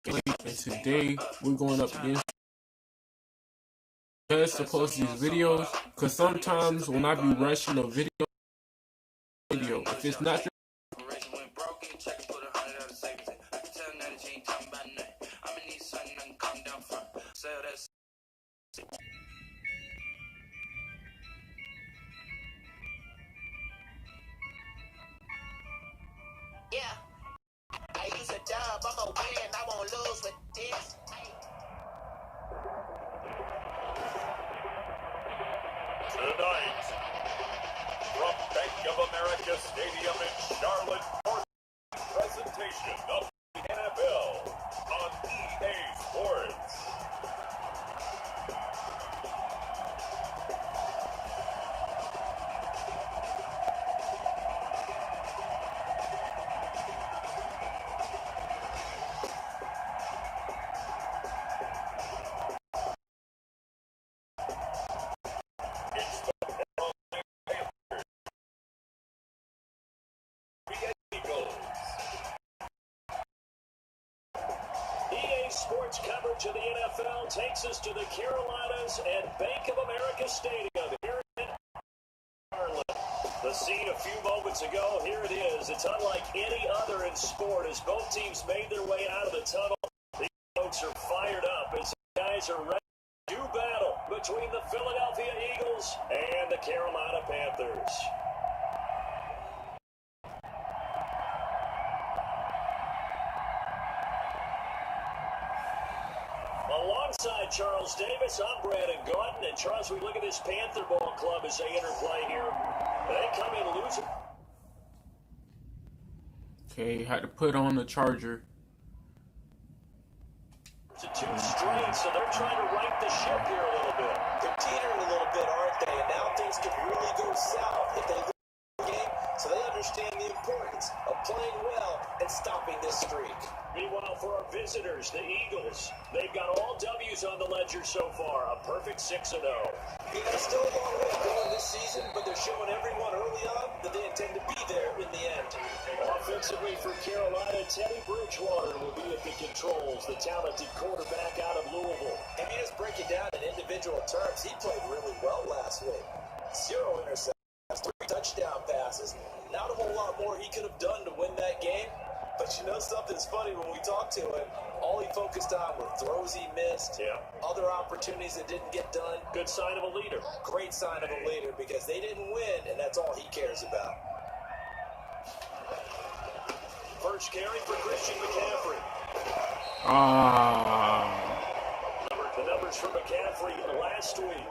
And today we're going up against just to post these videos, because sometimes when I be rushing a video, if it's not yeah, I use a dub, I'ma win, I won't lose with this. Tonight, from Bank of America Stadium in Charlotte, presentation of the NFL on EA Sports. Sports coverage of the NFL takes us to the Carolinas and Bank of America Stadium here in Charlotte. The scene a few moments ago, here it is. It's unlike any other in sport as both teams made their way out of the tunnel. These folks are fired up as the guys are ready to do battle between the Philadelphia Eagles and the Carolina Panthers. Alongside Charles Davis, I'm Brandon Gautin. And Charles, we look at this Panther ball club as they interplay here. They come in losing. Okay, had to put on the charger. To two straight, so they're trying to right the ship here a little bit. They're teetering a little bit, aren't they? And now things could really go south if they lose the game. So they understand the importance of playing well and stopping this streak. Meanwhile, for our visitors, the Eagles, they've got all W's on the ledger so far. A perfect 6-0. Yeah, still a long way going this season, but they're showing everyone early on that they intend to be there in the end. Offensively for Carolina, Teddy Bridgewater will be at the controls, the talented quarterback out of Louisville. And you just break it down in individual terms, he played really well last week. 0 interceptions, 3 touchdown passes. Not a whole lot more he could have done to win that game. But you know something's funny, when we talked to him, all he focused on were throws he missed, other opportunities that didn't get done. Good sign of a leader. Great sign of a leader, because they didn't win, and that's all he cares about. First carry for Christian McCaffrey. The numbers for McCaffrey last week.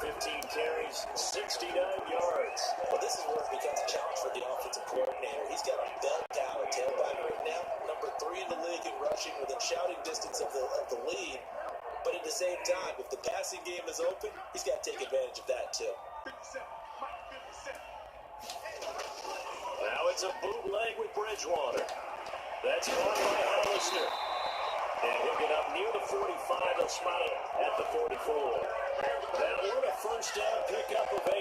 15 carries, 69 yards. Well, this is where it becomes a challenge for the offensive coordinator. He's got a bell cow at tailback right now, number 3 in the league in rushing, within shouting distance of the lead. But at the same time, if the passing game is open, he's got to take advantage of that too. Now it's a bootleg with Bridgewater. That's caught by Hollister. And he'll get up near the 45. They'll spot it at the 44. Now we're a first down pickup of 8.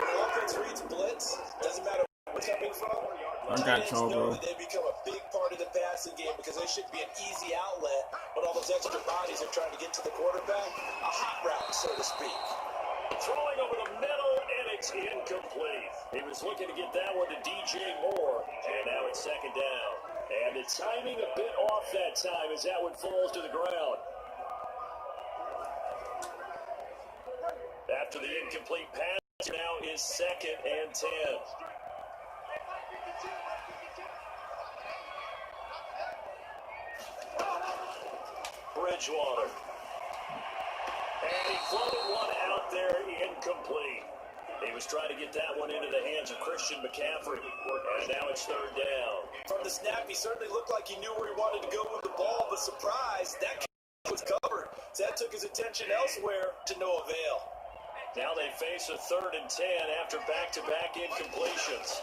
When the offense reads blitz, doesn't matter where it's coming from. I got you, bro. They become a big part of the passing game because they should be an easy outlet, but all those extra bodies are trying to get to the quarterback. A hot route, so to speak. Throwing over the middle, and it's incomplete. He was looking to get that one to DJ Moore, and now it's second down. And the timing a bit off that time as that one falls to the ground. After the incomplete pass, now is 2nd and 10. Bridgewater. And he floated one out there, incomplete. He was trying to get that one into the hands of Christian McCaffrey, and now it's 3rd down. From the snap, he certainly looked like he knew where he wanted to go with the ball, but surprise, that was covered. So that took his attention elsewhere to no avail. Now they face a 3rd and 10 after back-to-back incompletions.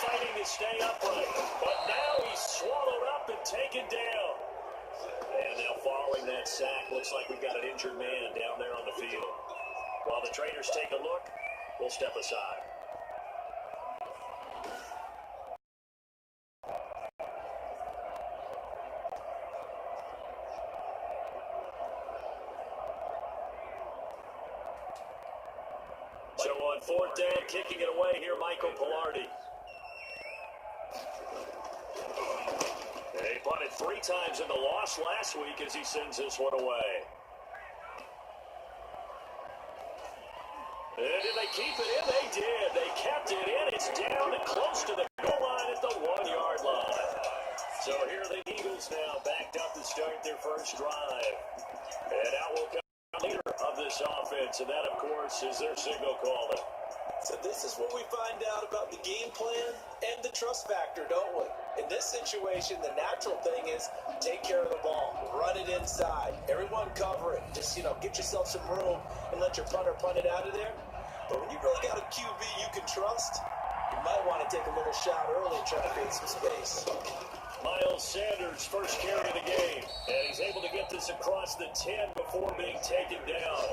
Fighting to stay upright, but now he's swallowed up and taken down. And now following that sack, looks like we've got an injured man down there on the field. While the trainers take a look, we'll step aside. on fourth down, kicking it away here, Michael Pilardi. They punted 3 times in the loss last week as he sends this one away. And did they keep it in? They did. They kept it in. It's down and close to the goal line at the 1-yard line. So here are the Eagles now backed up to start their first drive. And out will come the leader of this offense. And that, of course, is their signal caller. So this is what we find out about the game plan and the trust factor, don't we? In this situation, the natural thing is take care of the ball, run it inside, everyone cover it. Just, get yourself some room and let your punter punt it out of there. But when you really got a QB you can trust, you might want to take a little shot early and try to create some space. Miles Sanders, first carry of the game, and he's able to get this across the 10 before being taken down.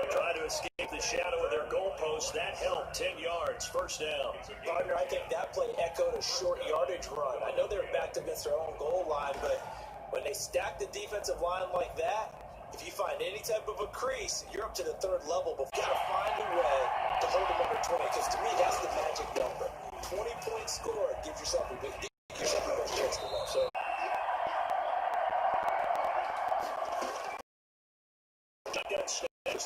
Trying to escape the shadow of their goalpost. That helped. 10 yards, first down. Partner, I think that play echoed a short yardage run. I know they're backed against their own goal line, but when they stack the defensive line like that, if you find any type of a crease, you're up to the third level. But you've got to find a way to hold them under 20, because to me, that's the magic number. 20-point score gives yourself a big chance to win. So,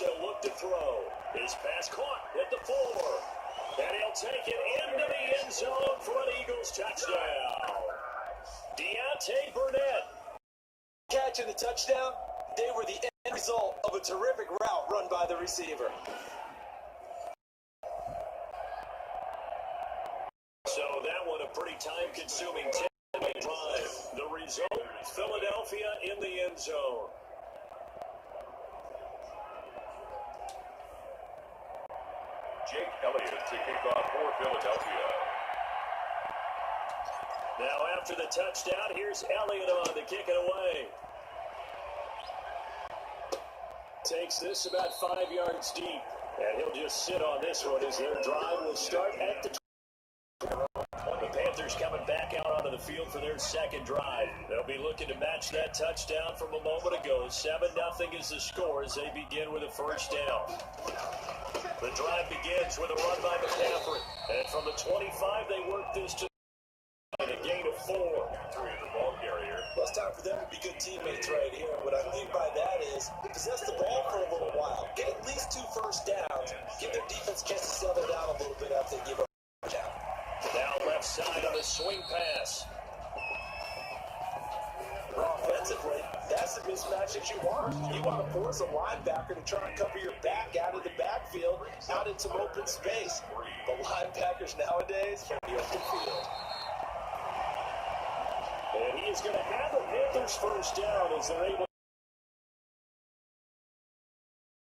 they'll look to throw. His pass caught at the 4. And he'll take it into the end zone for an Eagles touchdown. Deontay Burnett. Catch and the touchdown, they were the end result of a terrific route run by the receiver. So that one a pretty time-consuming 10-minute drive. The result, Philadelphia in the end zone. Jake Elliott to kick off for Philadelphia. Now after the touchdown, here's Elliott on to kick it away. Takes this about 5 yards deep. And he'll just sit on this one as their drive will start at the 20. The Panthers coming back out onto the field for their second drive. They'll be looking to match that touchdown from a moment ago. 7-0 is the score as they begin with a first down. The drive begins with a run by McCaffrey. And from the 25, they work this to a gain of 4. The ball carrier. Well, it's time for them to be good teammates right here. What I mean by that is possess the ball for a little while. Get at least 2 first downs. Give their defense a chance to settle down a little bit after they give up a down. Now left side on a swing pass. Offensively, that's the mismatch that you want. You want to force a linebacker to try and cover your back out of the backfield, out in some open space. The linebackers nowadays can be open field. And he is going to have the Panthers first down as they're able.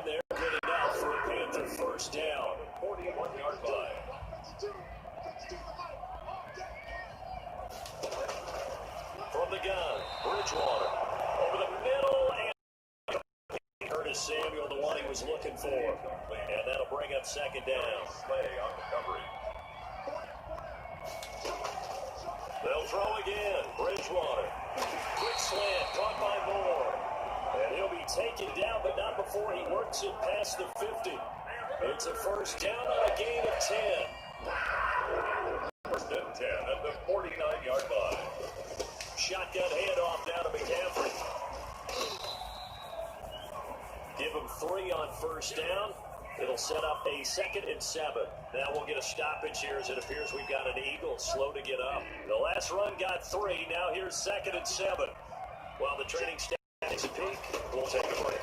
They're good enough for a Panther first down. 41-yard line. From the gun, Bridgewater over the middle, and Curtis Samuel, the one he was looking for. And that'll bring up second down. Play on recovery. They'll throw again. Bridgewater. Quick slant, caught by Moore. And he'll be taken down, but not before he works it past the 50. It's a first down on a gain of 10. First and 10 at the 49-yard line. Shotgun handoff down to McCaffrey. Give him 3 on first down. It'll set up a 2nd and 7. Now we'll get a stoppage here as it appears we've got an Eagle slow to get up. The last run got 3. Now here's 2nd and 7. While the training staff takes a peek, we'll take a break.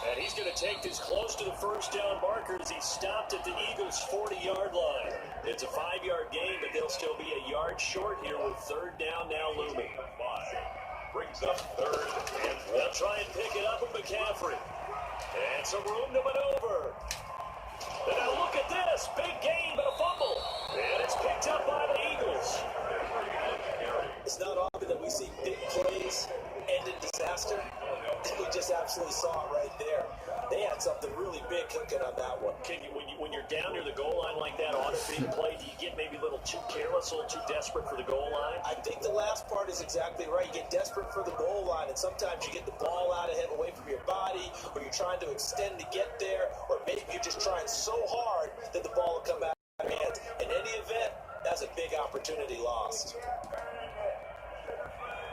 And he's going to take this close to the first down marker as he stopped at the Eagles' 40-yard line. It's a 5-yard gain, but they'll still be a yard short here with third down now looming. Brings up 3rd and 1. They'll try and pick it up with McCaffrey. And some room to maneuver. And now look at this. Big gain, but a fumble. And it's picked up by the Eagles. It's not often that we see big plays end in disaster. We just absolutely saw it right there. They had something really big cooking on that one. When you're you're down near the goal line like that on a big play, do you get maybe a little too careless, a little too desperate for the goal line? I think the last part is exactly right. You get desperate for the goal line, and sometimes you get the ball out ahead away from your body, or you're trying to extend to get there, or maybe you're just trying so hard that the ball will come out of your hands. In any event, that's a big opportunity lost.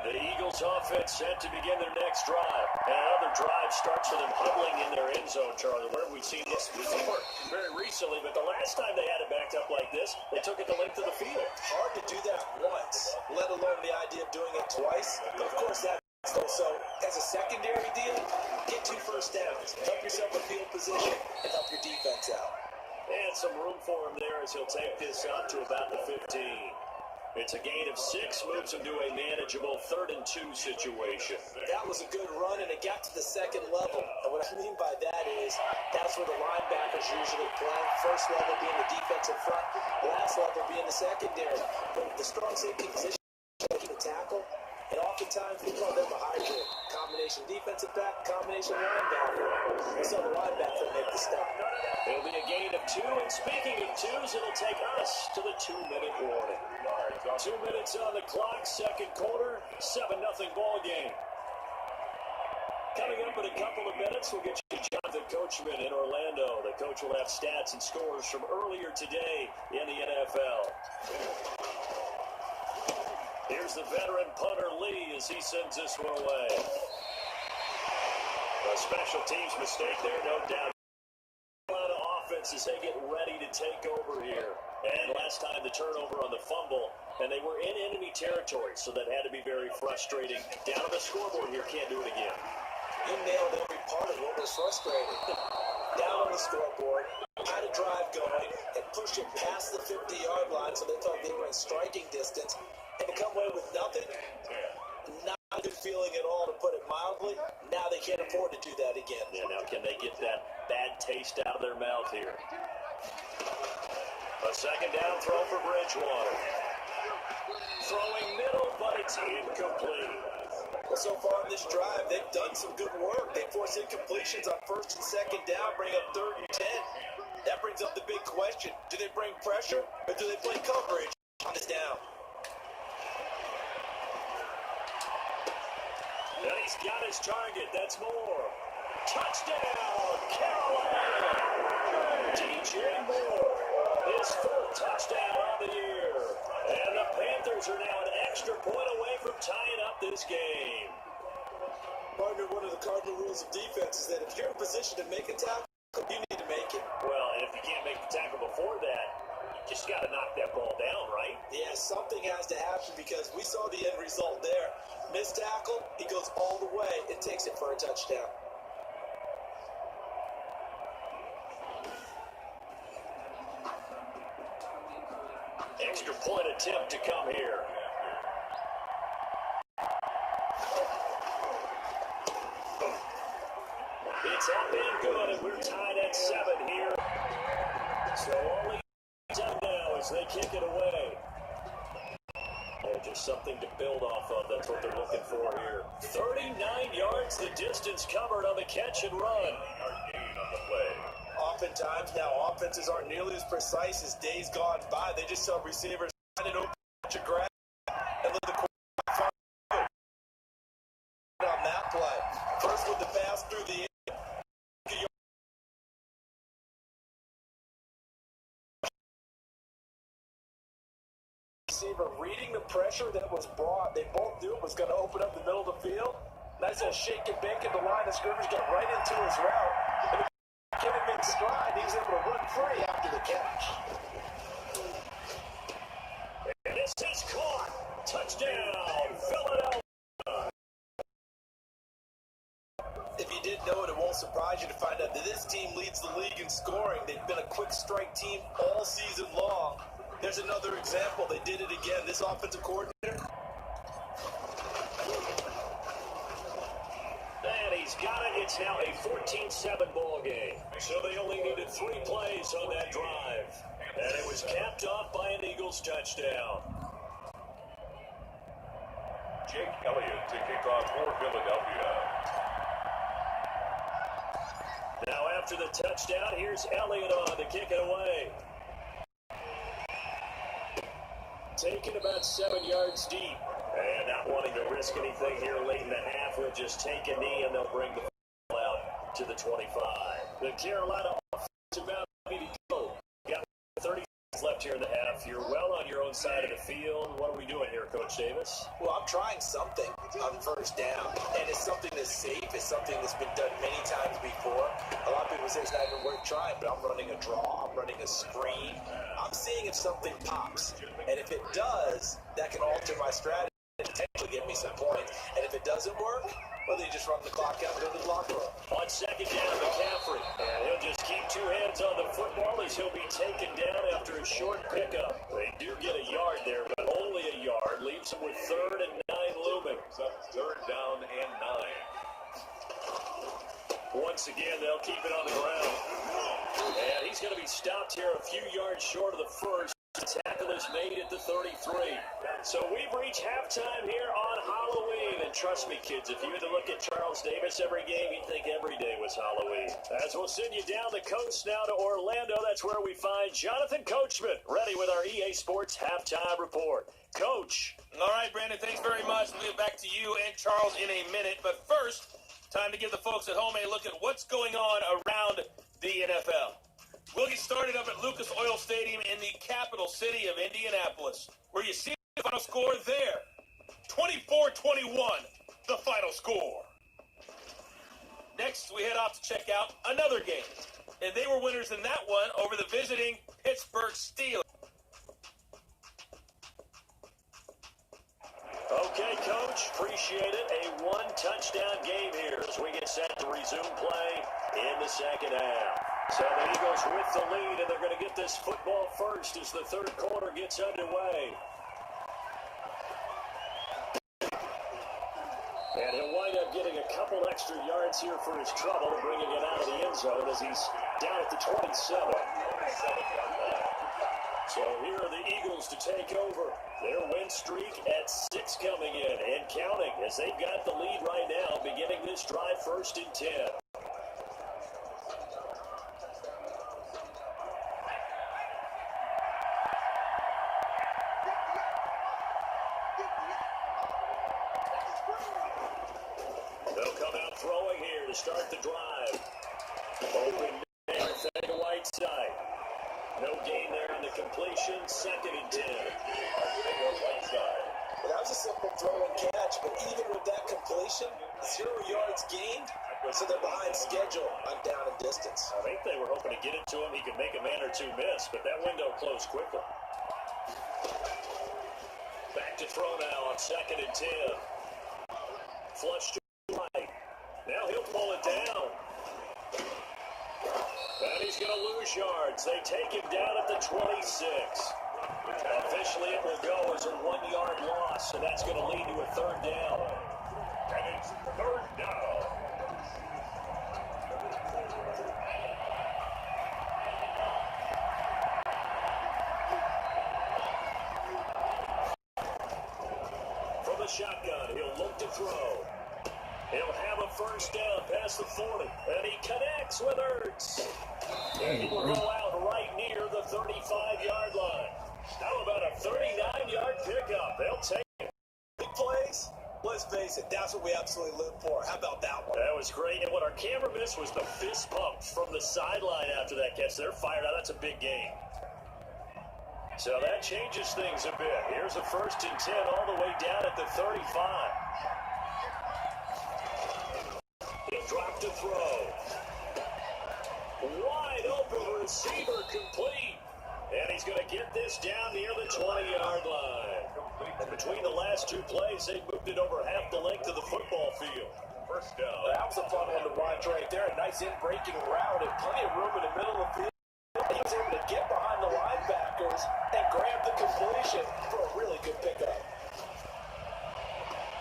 The Eagles offense set to begin their next drive. And another drive starts with them huddling in their end zone, Charlie. Where we've seen this before very recently, but the last time they had it backed up like this, they took it the length of the field. Hard to do that once, let alone the idea of doing it twice. But of course, that's so as a secondary deal, get 2 first downs, help yourself in field position, and help your defense out. And some room for him there as he'll take this out to about the 15. It's a gain of 6, moves him to a manageable 3rd and 2 situation. That was a good run, and it got to the second level. And what I mean by that is that's where the linebackers usually play. First level being the defensive front, last level being the secondary. But the strong safety position, the tackle, and oftentimes we call them a hybrid. Combination defensive back, combination linebacker. We saw the linebacker make the stop. It'll be a gain of 2, and speaking of 2s, it'll take us to the 2-minute warning. 2 minutes on the clock, second quarter, 7-0 ball game. Coming up in a couple of minutes, we'll get you Jonathan Coachman in Orlando. The coach will have stats and scores from earlier today in the NFL. Here's the veteran punter Lee as he sends this one away. A special teams mistake there, no doubt. A lot of offense as they get ready to take over here. And last time the turnover on the fumble, and they were in enemy territory, so that had to be very frustrating. Down on the scoreboard here, can't do it again. You nailed every part of what was frustrating. Down on the scoreboard, had a drive going, and pushed it past the 50-yard line so they thought they were in striking distance, and to come away with nothing, not a good feeling at all, to put it mildly. Now they can't afford to do that again. Yeah, now can they get that bad taste out of their mouth here? A second down throw for Bridgewater. Throwing middle, but it's incomplete. Well, so far in this drive, they've done some good work. They force incompletions on 1st and 2nd down, bring up 3rd and 10. That brings up the big question. Do they bring pressure, or do they play coverage on this down? And he's got his target. That's more. Touchdown, Carolina. DJ Moore. His 4th touchdown of the year. And the Panthers are now an extra point away from tying up this game. Partner, one of the cardinal rules of defense is that if you're in position to make a tackle, you need to make it. Well, and if you can't make the tackle before that, you just got to knock that ball down, right? Yeah, something has to happen because we saw the end result there. Missed tackle, he goes all the way and takes it for a touchdown. Extra point attempt to come here. It's up and good, and we're tied at 7 here. So only 10 now as they kick it away. And just something to build off of. That's what they're looking for here. 39 yards, the distance covered on the catch and run. Gain on the play. Oftentimes now offenses aren't nearly as precise as days gone by. They just tell receivers find an open patch of grass and let the quarterback find on that play. First with the pass through the receiver reading the pressure that was brought. They both knew it was going to open up the middle of the field. Nice little shake and bake at the line of scrimmage, got right into his route. And get him in stride, he was able to run free after the catch. And this is caught. Touchdown, Philadelphia. If you didn't know it, it won't surprise you to find out that this team leads the league in scoring. They've been a quick strike team all season long. There's another example. They did it again. This offensive coordinator. And he's got it. It's now a 14-7 ball game. So they only needed 3 plays on that drive. And it was capped off by an Eagles touchdown. Jake Elliott to kick off for Philadelphia. Now after the touchdown. Here's Elliott on to kick it away. Taken about 7 yards deep. And not wanting to risk anything here late in the half, he'll just take a knee and they'll bring the ball out to the 25. The Carolina offensive boundary to go. Got 30 seconds left here in the half. You're well on your own side of the field. What are we doing here, Coach Davis? Well, I'm trying something on first down, and it's something that's safe. It's something that's been done many times before. A lot of people say it's not even worth trying, but I'm running a draw. I'm running a screen. I'm seeing if something pops, and if it does, that can alter my strategy and potentially give me some points. And if it doesn't work, well, then you just run the clock out and go to the locker room. On second down, McCaffrey. And he'll just keep two hands on the football as he'll be taken down after a short pickup. They do get a yard there, but only a yard. Leaves him with 3rd and 9 looming. So 3rd down and 9. Once again, they'll keep it on the ground. And he's going to be stopped here a few yards short of the first. The tackle is made at the 33. So we've reached halftime here on Halloween. And trust me, kids, if you had to look at Charles Davis every game, you'd think every day was Halloween. As we'll send you down the coast now to Orlando, that's where we find Jonathan Coachman, ready with our EA Sports Halftime Report. Coach. All right, Brandon, thanks very much. We'll get back to you and Charles in a minute. But first, time to give the folks at home a look at what's going on around the NFL. We'll get started up at Lucas Oil Stadium in the capital city of Indianapolis, where you see the final score there. 24-21, the final score. Next, we head off to check out another game. And they were winners in that one over the visiting Pittsburgh Steelers. Okay, Coach, appreciate it. A one-touchdown game here as we get set to resume play in the second half. So the Eagles with the lead, and they're going to get this football first as the third quarter gets underway. And he'll wind up getting a couple extra yards here for his trouble, bringing it out of the end zone as he's down at the 27. So here are the Eagles to take over. Their win streak at 6 coming in and counting as they've got the lead right now, beginning this drive 1st and 10. They'll come out throwing here to start the drive. Open there, to Whiteside. No gain there on the completion. 2nd and 10. Well, that was a simple throw and catch, but even with that completion, 0 yards gained, so they're behind schedule on down and distance. I think they were hoping to get it to him. He could make a man or two miss, but that window closed quickly. Back to throw now on 2nd and 10. Flush to right. Now he'll pull it down. And he's going to lose yards. They take him down at the 26. Officially, it will go as a 1-yard loss, so that's going to lead to a 3rd down. And it's 3rd down. From the shotgun, he'll look to throw. He'll have a 1st down past the 40, and he connects with Ertz. And he will go out right near the 35-yard line. How about a 39-yard pickup? They'll take it. Big plays, let's face it, that's what we absolutely live for. How about that one? That was great. And what our camera missed was the fist pump from the sideline after that catch. They're fired out. That's a big gain. So that changes things a bit. Here's a 1st and 10 all the way down at the 35. He'll drop to throw. Wide open receiver complete. And he's going to get this down near the 20-yard line. And between the last 2 plays, they moved it over half the length of the football field. 1st down. That was a fun one to watch right there. A nice in-breaking route and plenty of room in the middle of the field. He was able to get behind the linebackers and grab the completion for a really good pickup.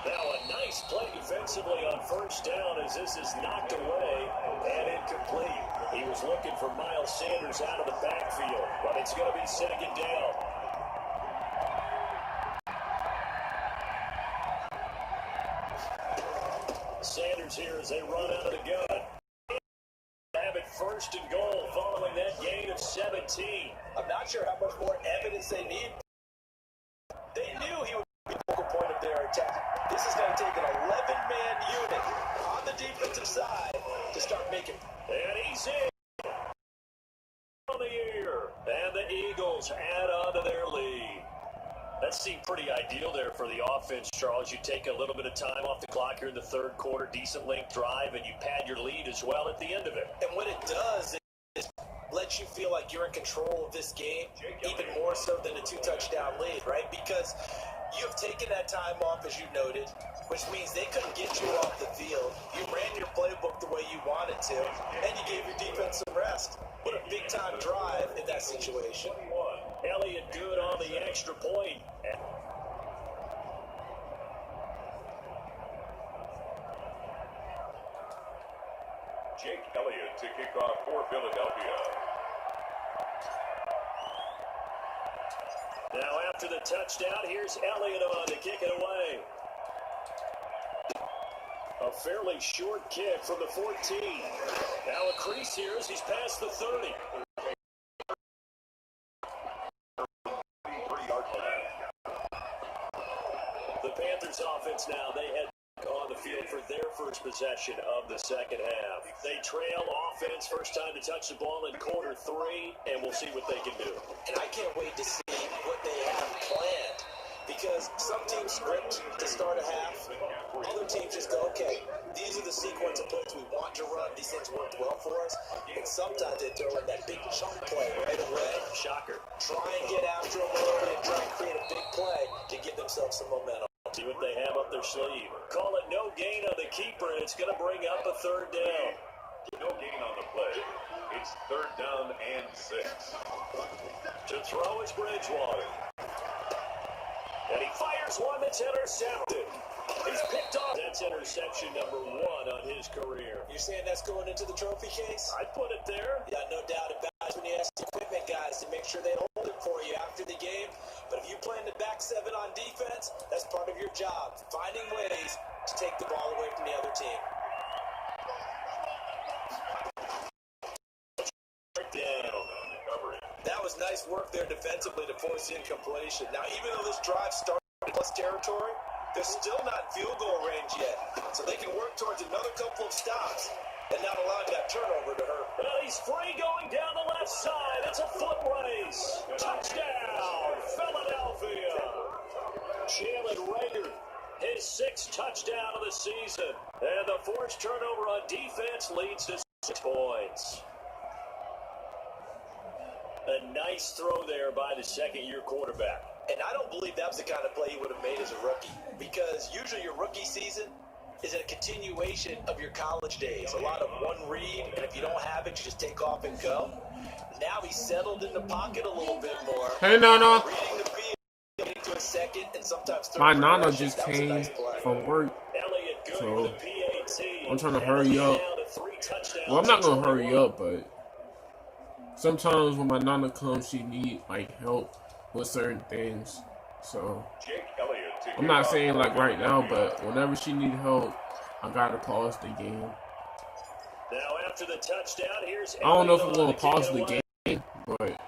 Now a nice play defensively on 1st down as this is knocked away and incomplete. He was looking for Miles Sanders out of the backfield, but it's going to be 2nd down. Sanders here as they run out of the gun. Have it 1st first and goal following that gain of 17. I'm not sure how much more evidence they need. They knew he would be the focal point of their attack. This is going to take an 11-man unit on the defensive side to start making. And he's in on the air. And the Eagles add on to their lead. That seemed pretty ideal there for the offense, Charles. You take a little bit of time off the clock here in the third quarter, decent length drive, and you pad your lead as well at the end of it. And what it does is lets you feel like you're in control of this game, even more so than a 2-touchdown lead, right? Because you've taken that time off, as you noted, which means they couldn't get you off the field. You ran your playbook the way you wanted to, and you gave your defense some rest. What a big-time drive in that situation. Elliott good on the extra point. Jake Elliott to kick off for Philadelphia. Now after the touchdown, here's Elliott on to kick it away. A fairly short kick from the 14. Now a crease here as he's past the 30. The Panthers offense now, they head on the field for their first possession of the second half. They trail offense, first time to touch the ball in quarter 3, and we'll see what they can do. And I can't wait to see what they have planned, because some teams script to start a half, other teams just go, okay, these are the sequence of plays we want to run, these things worked well for us, and sometimes they throw in that big chunk play right away. Shocker. Try and get after them early and try and create a big play to give themselves some momentum. See what they have up their sleeve. Call it no gain on the keeper, and it's going to bring up a third down. No gain on the play. It's third down and 6. To throw is Bridgewater. And he fires one that's intercepted. He's picked off. That's interception number 1 on his career. You're saying that's going into the trophy case? I'd put it there. Yeah, no doubt about it. When you ask the equipment guys to make sure they hold it for you after the game. But if you play in the back 7 on defense, that's part of your job. Finding ways to take the ball away from the other team. That was nice work there defensively to force the incompletion. Now, even though this drive started in plus territory, they're still not in field goal range yet. So they can work towards another couple of stops and not allow that turnover to hurt. Well, he's free going down the left side. It's a foot race. Touchdown, Philadelphia. Jalen Rager, his 6th touchdown of the season. And the forced turnover on defense leads to 6 points. A nice throw there by the second-year quarterback. And I don't believe that was the kind of play he would have made as a rookie, because usually your rookie season is a continuation of your college days. A lot of one read, and if you don't have it, you just take off and go. Now he's settled in the pocket a little bit more. Hey, Nana. Reading the field, getting to a second, and sometimes third. My Nana just came from work, so I'm trying to hurry up. Well, I'm not going to hurry up, but sometimes when my Nana comes, she needs, like, help with certain things. So I'm not saying like right now, but whenever she needs help, I gotta pause the game. Now after the touchdown, here's I don't know if I'm gonna pause the game, but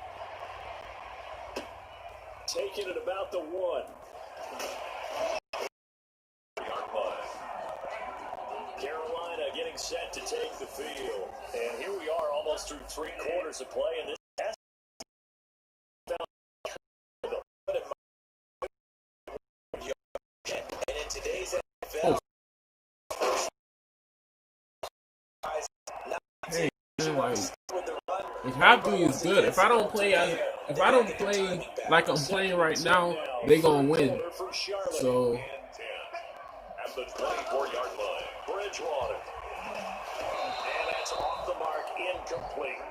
taking it about the 1. Carolina getting set to take the field, and here we are, almost through 3 quarters of play, and this. And in today's NFL, hey, like, if halfway is good, if I don't play like I'm playing right now, they gonna win. So at the 24-yard line, Bridgewater, and that's off the mark, incomplete.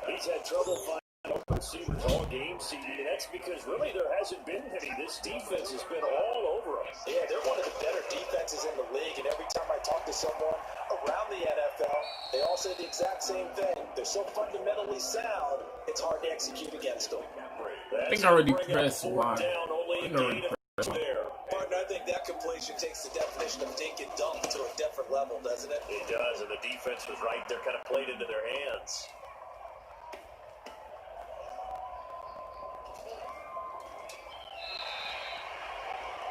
He's had trouble finding receivers all game, CD, and that's because really there hasn't been any. This defense has been all over them. Yeah, they're one of the better defenses in the league, and every time I talk to someone around the NFL, they all say the exact same thing. They're so fundamentally sound, it's hard to execute against them. I think I already pressed Y. Partner, I think that completion takes the definition of dink and dunk to a different level, doesn't it? It does, and the defense was right there, kind of played into their hands.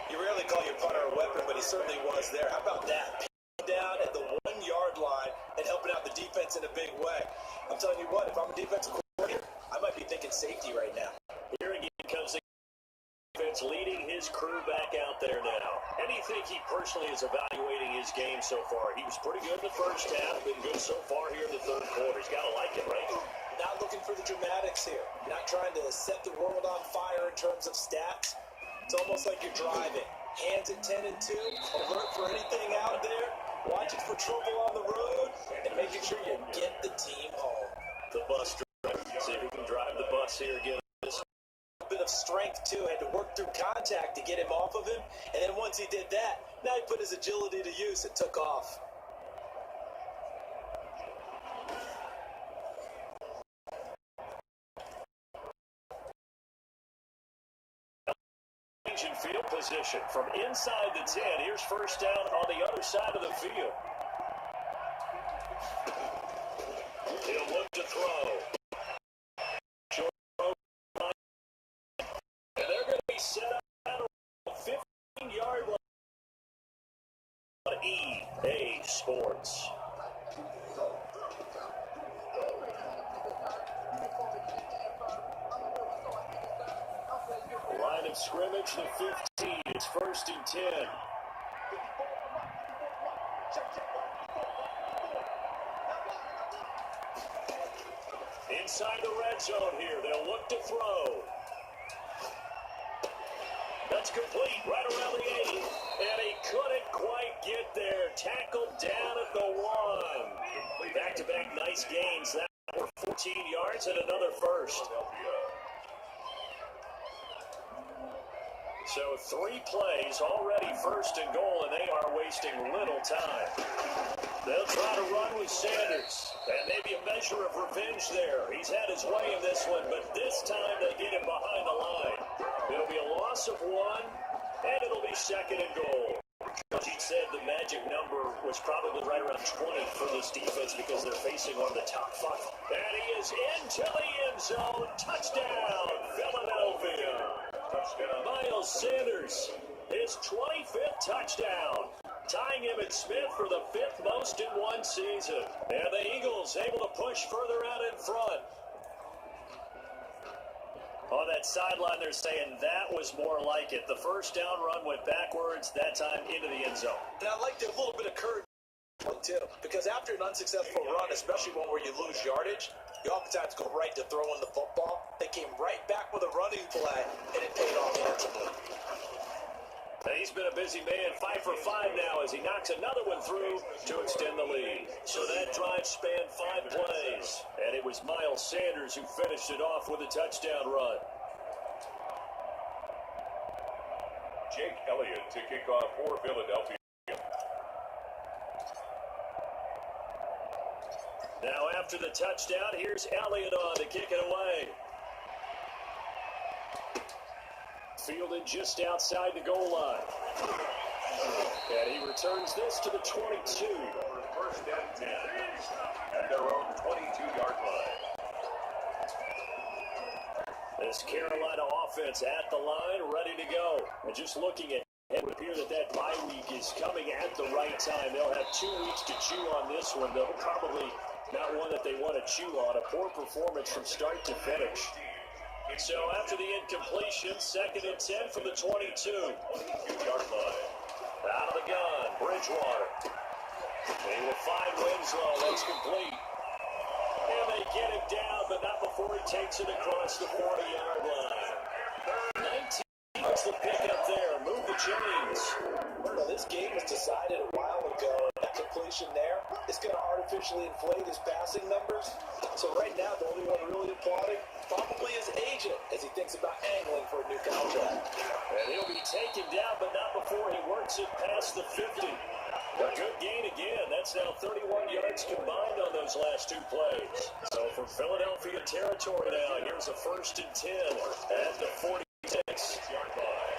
You rarely call your punter a weapon, but he certainly was there. How about that? Down at the 1 yard line and helping out the defense in a big way. I'm telling you what, if I'm a defensive coordinator, I might be thinking safety right now. Here again comes the defense leading his crew back out there now. And you think he personally is evaluating his game so far? He was pretty good in the first half, been good so far here in the third quarter. He's got to like it, right? Not looking for the dramatics here. Not trying to set the world on fire in terms of stats. It's almost like you're driving. Hands at 10 and 2, alert for anything out there, watching for trouble on the road, and making sure you get the team home. The bus driver. See if he can drive the bus here again. A bit of strength, too. Had to work through contact to get him off of him. And then once he did that, now he put his agility to use and took off. In field position from inside the 10. Here's first down on the other side of the field. He'll look to throw. Short throw. And they're going to be set up at a 15-yard line. EA Sports. Line of scrimmage, the 15. It's first and 10. Inside the red zone here. They'll look to throw. That's complete right around the 8. And he couldn't quite get there. Tackled down at the 1. Back-to-back nice gains. That were 14 yards and another first. So 3 plays, already first and goal, and they are wasting little time. They'll try to run with Sanders, and maybe a measure of revenge there. He's had his way in this one, but this time they get him behind the line. It'll be a loss of 1, and it'll be second and goal. He said the magic number was probably right around 20 for this defense because they're facing one of the top 5. And he is into the end zone. Touchdown, Philadelphia. Miles Sanders, his 25th touchdown, tying him and Smith for the 5th most in one season. And the Eagles able to push further out in front. On that sideline, they're saying that was more like it. The first down run went backwards, that time into the end zone. And I liked a little bit of courage, too, because after an unsuccessful run, especially one where you lose yardage, you oftentimes go right to throwing the football. They came right back with a running play, and it paid off handsomely. He's been a busy man, 5 for 5 now as he knocks another one through to extend the lead. So that drive spanned 5 plays, and it was Miles Sanders who finished it off with a touchdown run. Jake Elliott to kick off for Philadelphia. Now after the touchdown, here's Elliott on to kick it away. Fielded just outside the goal line. And he returns this to the 22. First and 10 at their own 22-yard line. This Carolina offense at the line, ready to go. And just looking at it would appear that bye week is coming at the right time. They'll have 2 weeks to chew on this one, though. Probably not one that they want to chew on. A poor performance from start to finish. So after the incompletion, second and 10 from the 22-yard line. Out of the gun, Bridgewater. They will find Winslow. That's complete. And they get him down, but not before he takes it across the 40-yard line. 19 is the pickup there. Move the chains. Well, this game was decided a while ago. That completion there is going to artificially inflate his passing numbers. So right now, the only one really applauding probably his agent as he thinks about angling for a new contract. And he'll be taken down, but not before he works it past the 50. A good gain again. That's now 31 yards combined on those last 2 plays. So for Philadelphia territory now, here's a first and 10 at the 46-yard line.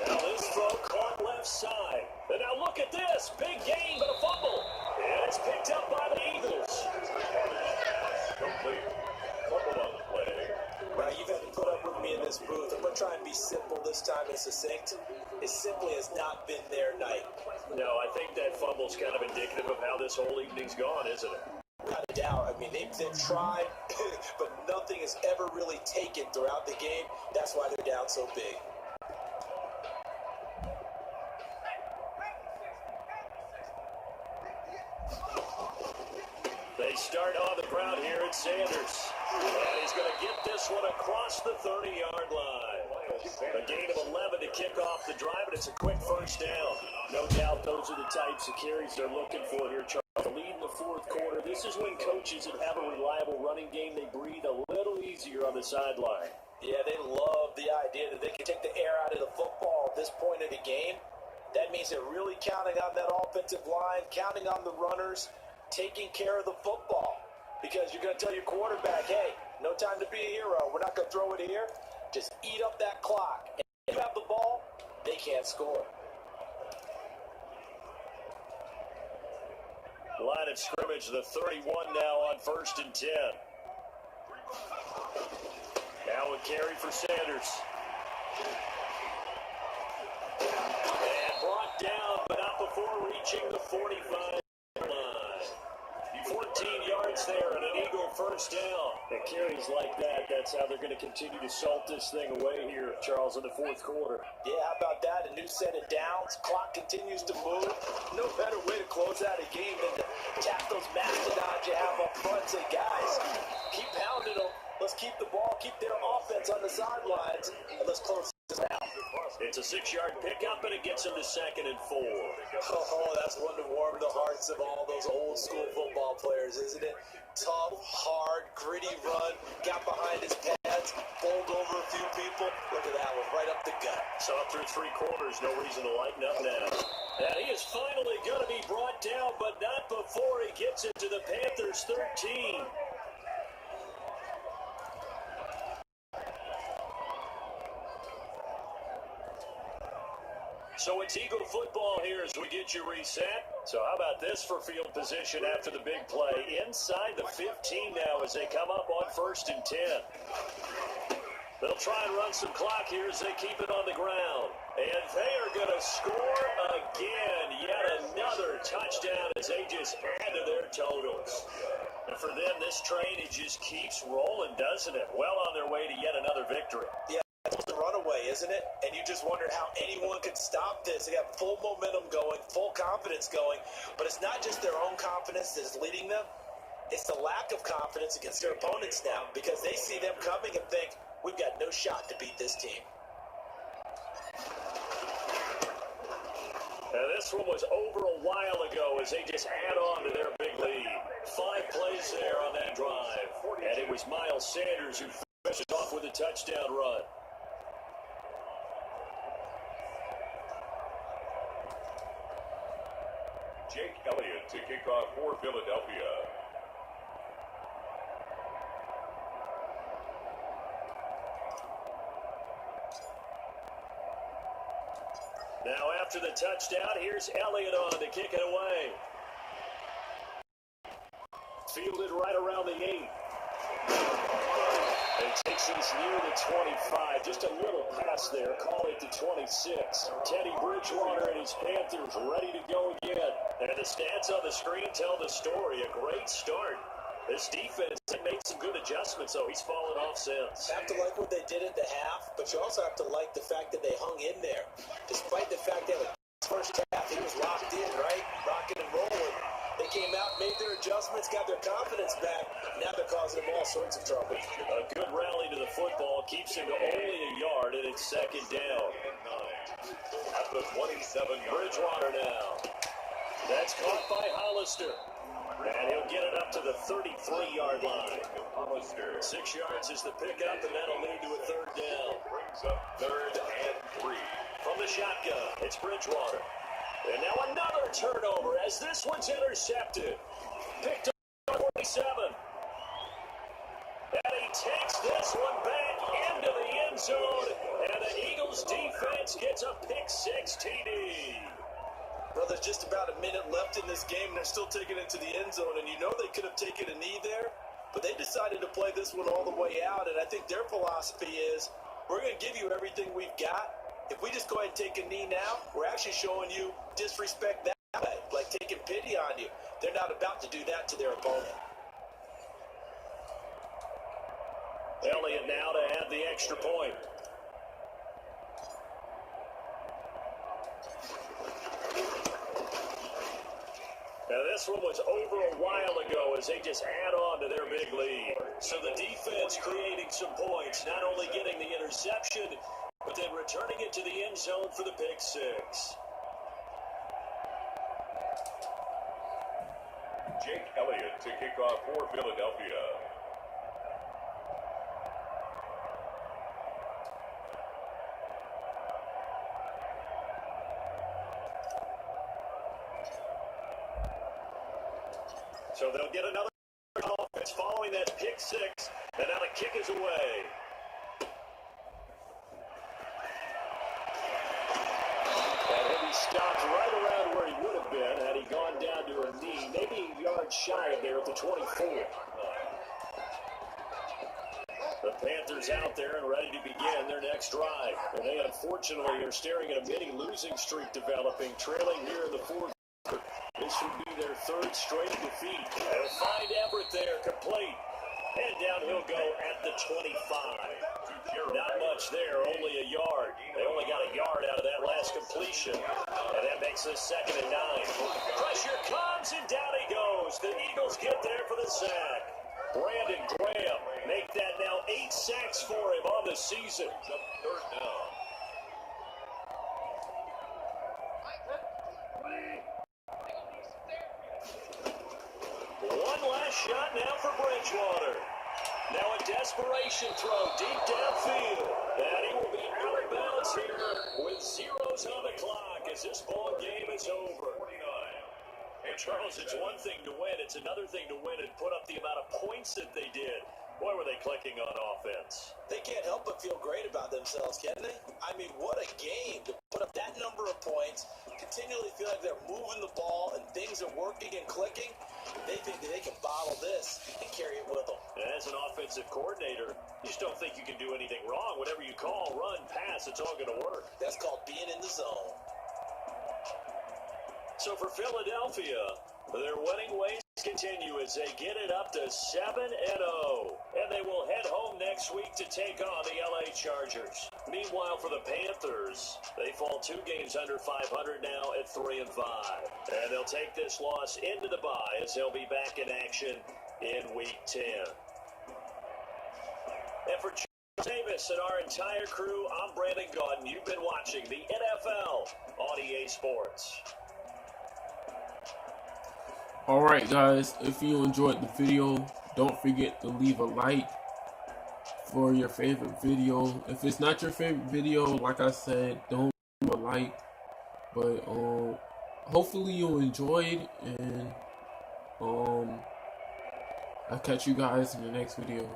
Now this throw caught left side. And now look at this. Big gain, but a fumble. And it's picked up by the Eagles. Complete. Fumble on the play. Now, you've had to put up with me in this booth. I'm going to try and be simple this time and succinct. It simply has not been their night. No, I think that fumble's kind of indicative of how this whole evening's gone, isn't it? Without a doubt. I mean, they've tried, but nothing has ever really taken throughout the game. That's why they're down so big. They start on the ground here at Sanders. And he's going to get this one across the 30-yard line. A gain of 11 to kick off the drive, and it's a quick first down. No doubt those are the types of carries they're looking for here, Charles. The lead in the fourth quarter. This is when coaches that have a reliable running game, they breathe a little easier on the sideline. Yeah, they love the idea that they can take the air out of the football at this point in the game. That means they're really counting on that offensive line, counting on the runners, taking care of the football. Because you're going to tell your quarterback, hey, no time to be a hero. We're not going to throw it here. Just eat up that clock. And if you have the ball, they can't score. Line of scrimmage, the 31 now on 1st and 10. Now a carry for Sanders. And brought down, but not before reaching the 45 line. 14 yards there and an Eagle first down. And carries like that, that's how they're going to continue to salt this thing away here, Charles, in the fourth quarter. Yeah, how about that? A new set of downs. Clock continues to move. No better way to close out a game than to tap those mastodons you have up front. Say, guys, keep pounding them. Let's keep the ball, keep their offense on the sidelines, and let's close this out. It's a 6-yard pickup, and it gets them to 2nd and 4. Oh, that's one to warm the hearts of all those old school football players, isn't it? Tough, hard, gritty run, got behind his pads, bowled over a few people. Look at that one, right up the gut. Saw through 3 quarters, no reason to lighten up now. And he is finally going to be brought down, but not before he gets it to the Panthers 13. So it's Eagle football here as we get you reset. So how about this for field position after the big play? Inside the 15 now as they come up on 1st and 10. They'll try and run some clock here as they keep it on the ground. And they are going to score again. Yet another touchdown as they just add to their totals. And for them, this train, it just keeps rolling, doesn't it? Well on their way to yet another victory. Yeah. It's the runaway, isn't it? And you just wondered how anyone could stop this. They got full momentum going, full confidence going. But it's not just their own confidence that is leading them. It's the lack of confidence against their opponents now because they see them coming and think, we've got no shot to beat this team. Now this one was over a while ago as they just add on to their big lead. 5 plays there on that drive. And it was Miles Sanders who finished off with a touchdown run. Jake Elliott to kick off for Philadelphia. Now after the touchdown, here's Elliott on to kick it away. Fielded right around the 8. And takes us near the 25. Just a little pass there. Call it the 26. Teddy Bridgewater and his Panthers ready to go again. And the stats on the screen tell the story. A great start. This defense made some good adjustments, though. He's fallen off since. You have to like what they did at the half, but you also have to like the fact that they hung in there. Despite the fact that the first half, he was locked in, right? Rocking and rolling. They came out, made their adjustments, got their confidence back. Now they're causing them all sorts of trouble. A good rally to the football keeps him to only a yard, and it's 2nd down. At the 27, Bridgewater now. That's caught by Hollister. And he'll get it up to the 33-yard line. 6 yards is the pickup, and that'll lead to a 3rd down. Brings up 3rd and 3. From the shotgun, it's Bridgewater. And now another turnover as this one's intercepted. Picked up 47. And he takes this one back into the end zone. And the Eagles defense gets a pick-6 TD. Well, there's just about a minute left in this game, and they're still taking it to the end zone. And you know they could have taken a knee there, but they decided to play this one all the way out. And I think their philosophy is, we're going to give you everything we've got. If we just go ahead and take a knee now, we're actually showing you disrespect that way, like taking pity on you. They're not about to do that to their opponent. Elliott now to add the extra point. Now this one was over a while ago as they just add on to their big lead. So the defense creating some points, not only getting the interception, but then returning it to the end zone for the pick-6. Jake Elliott to kick off for Philadelphia. So they'll get another offense following that pick-6, and now the kick is away. And he stopped right around where he would have been had he gone down to a knee, maybe a yard shy of there at the 24. The Panthers out there and ready to begin their next drive. And they unfortunately are staring at a mini losing streak developing, trailing here in the fourth. This would be their third straight defeat. They'll find Everett there, complete. And down he'll go at the 25. Not much there, only a yard. They only got a yard out of that last completion. And that makes this 2nd and 9. Pressure comes, and down he goes. The Eagles get there for the sack. Brandon Graham make that now 8 sacks for him on the season. 3rd down. One last shot now for Bridgewater. Now a desperation throw deep downfield. And he will be out of bounds here with zeros on the clock as this ball game is over. And Charles, it's one thing to win. It's another thing to win and put up the amount of points that they did. Boy, were they clicking on offense. They can't help but feel great about themselves, can they? I mean, what a game to put up that number of points, continually feel like they're moving the ball and things are working and clicking. They think that they can bottle this and carry it with them. As an offensive coordinator, you just don't think you can do anything wrong. Whatever you call, run, pass, it's all going to work. That's called being in the zone. So for Philadelphia, their winning ways continue as they get it up to 7-0. And they will head home next week to take on the LA Chargers. Meanwhile, for the Panthers, they fall 2 games under 500 now at 3-5. And they'll take this loss into the bye as they'll be back in action in Week 10. And for Charles Davis and our entire crew, I'm Brandon Gaudin. You've been watching the NFL on EA Sports. Alright guys, if you enjoyed the video, don't forget to leave a like for your favorite video. If it's not your favorite video, like I said, don't leave a like. But hopefully you enjoyed, and I'll catch you guys in the next video.